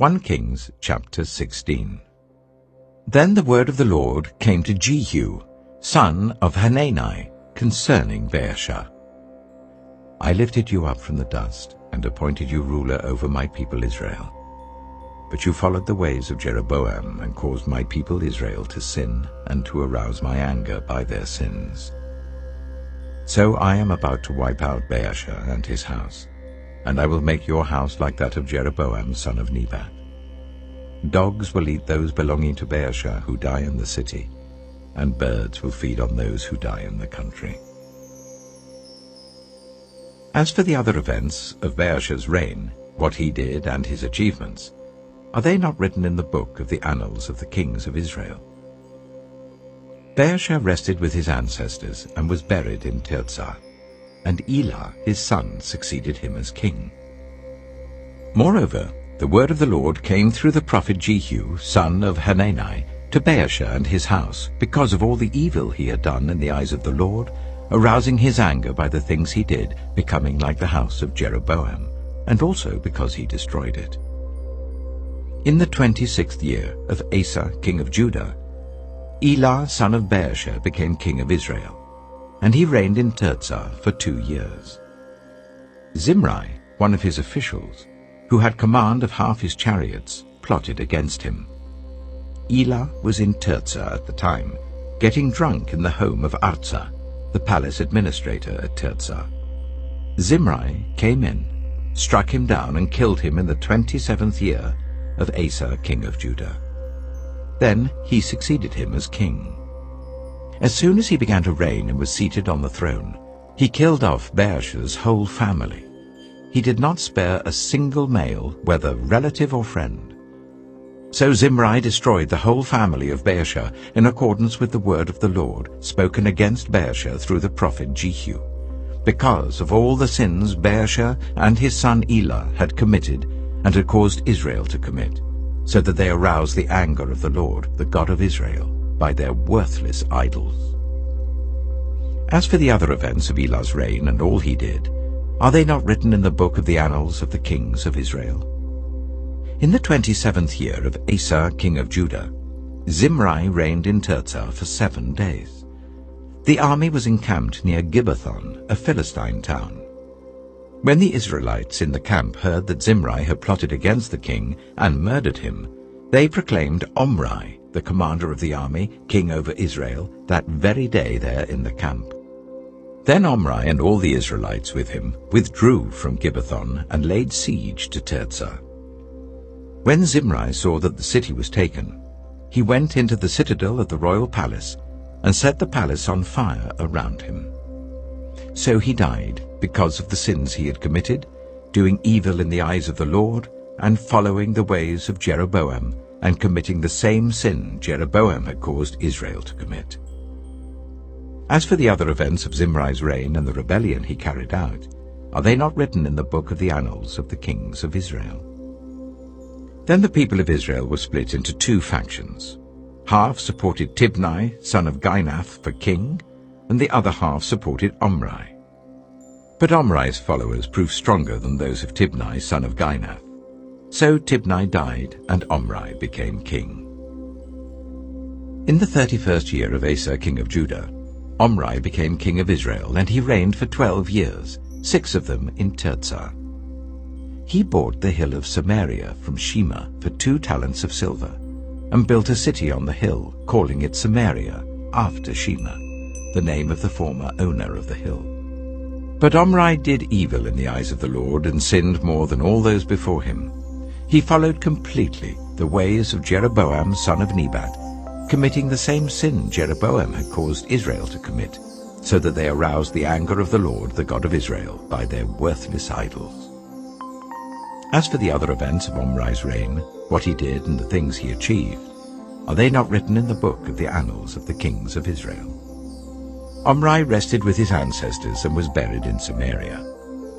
1 Kings chapter 16. Then the word of the Lord came to Jehu, son of Hanani, concerning Baasha. I lifted you up from the dust and appointed you ruler over my people Israel. But you followed the ways of Jeroboam and caused my people Israel to sin and to arouse my anger by their sins. So I am about to wipe out Baasha and his house, and I will make your house like that of Jeroboam son of Nebat. Dogs will eat those belonging to Baasha who die in the city, and birds will feed on those who die in the country. As for the other events of Baasha's reign, what he did and his achievements, are they not written in the book of the annals of the kings of Israel? Baasha rested with his ancestors and was buried in Tirzah, and Elah his son succeeded him as king. Moreover, the word of the Lord came through the prophet Jehu, son of Hanani, to Baasha and his house, because of all the evil he had done in the eyes of the Lord, arousing his anger by the things he did, becoming like the house of Jeroboam, and also because he destroyed it. In the 26th year of Asa king of Judah, Elah son of Baasha became king of Israel, and he reigned in Tirzah for 2 years. Zimri, one of his officials, who had command of half his chariots, plotted against him. Elah was in Tirzah at the time, getting drunk in the home of Arza, the palace administrator at Tirzah. Zimri came in, struck him down, and killed him in the 27th year of Asa king of Judah. Then he succeeded him as king. As soon as he began to reign and was seated on the throne, he killed off Baasha's whole family. He did not spare a single male, whether relative or friend. So Zimri destroyed the whole family of Baasha in accordance with the word of the Lord spoken against Baasha through the prophet Jehu, because of all the sins Baasha and his son Elah had committed and had caused Israel to commit, so that they aroused the anger of the Lord, the God of Israel, by their worthless idols. As for the other events of Elah's reign and all he did, are they not written in the book of the annals of the kings of Israel? In the 27th year of Asa king of Judah, Zimri reigned in Tirzah for 7 days. The army was encamped near Gibbethon, a Philistine town. When the Israelites in the camp heard that Zimri had plotted against the king and murdered him, they proclaimed Omri, the commander of the army, king over Israel, that very day there in the camp. Then Omri and all the Israelites with him withdrew from Gibbethon and laid siege to Tirzah. When Zimri saw that the city was taken, he went into the citadel of the royal palace and set the palace on fire around him. So he died because of the sins he had committed, doing evil in the eyes of the Lord, and following the ways of Jeroboam, and committing the same sin Jeroboam had caused Israel to commit. As for the other events of Zimri's reign and the rebellion he carried out, are they not written in the book of the annals of the kings of Israel? Then the people of Israel were split into 2 factions. Half supported Tibni, son of Ginath, for king, and the other half supported Omri. But Omri's followers proved stronger than those of Tibni, son of Ginath. So Tibni died, and Omri became king. In the 31st year of Asa king of Judah, Omri became king of Israel, and he reigned for 12 years, 6 of them in Tirzah. He bought the hill of Samaria from Shema for 2 talents of silver, and built a city on the hill, calling it Samaria, after Shema, the name of the former owner of the hill. But Omri did evil in the eyes of the Lord, and sinned more than all those before him. He followed completely the ways of Jeroboam son of Nebat, committing the same sin Jeroboam had caused Israel to commit, so that they aroused the anger of the Lord, the God of Israel, by their worthless idols. As for the other events of Omri's reign, what he did and the things he achieved, are they not written in the book of the annals of the kings of Israel? Omri rested with his ancestors and was buried in Samaria,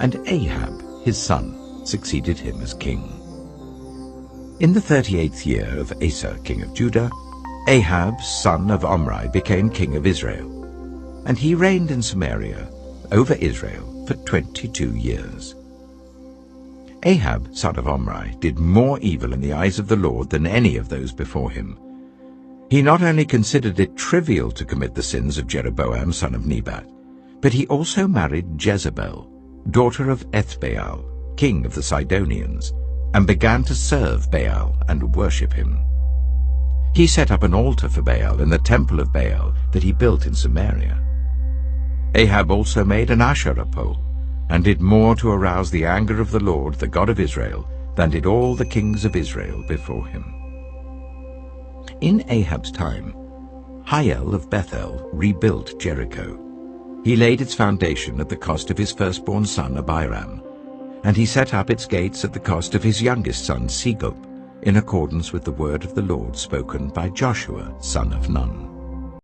and Ahab, his son, succeeded him as king. In the 38th year of Asa king of Judah, Ahab, son of Omri, became king of Israel, and he reigned in Samaria over Israel for 22 years. Ahab, son of Omri, did more evil in the eyes of the Lord than any of those before him. He not only considered it trivial to commit the sins of Jeroboam, son of Nebat, but he also married Jezebel, daughter of Ethbaal, king of the Sidonians, and began to serve Baal and worship him. He set up an altar for Baal in the temple of Baal that he built in Samaria. Ahab also made an Asherah pole, and did more to arouse the anger of the Lord, the God of Israel, than did all the kings of Israel before him. In Ahab's time, Hiel of Bethel rebuilt Jericho. He laid its foundation at the cost of his firstborn son Abiram, and he set up its gates at the cost of his youngest son Segub, in accordance with the word of the Lord spoken by Joshua, son of Nun.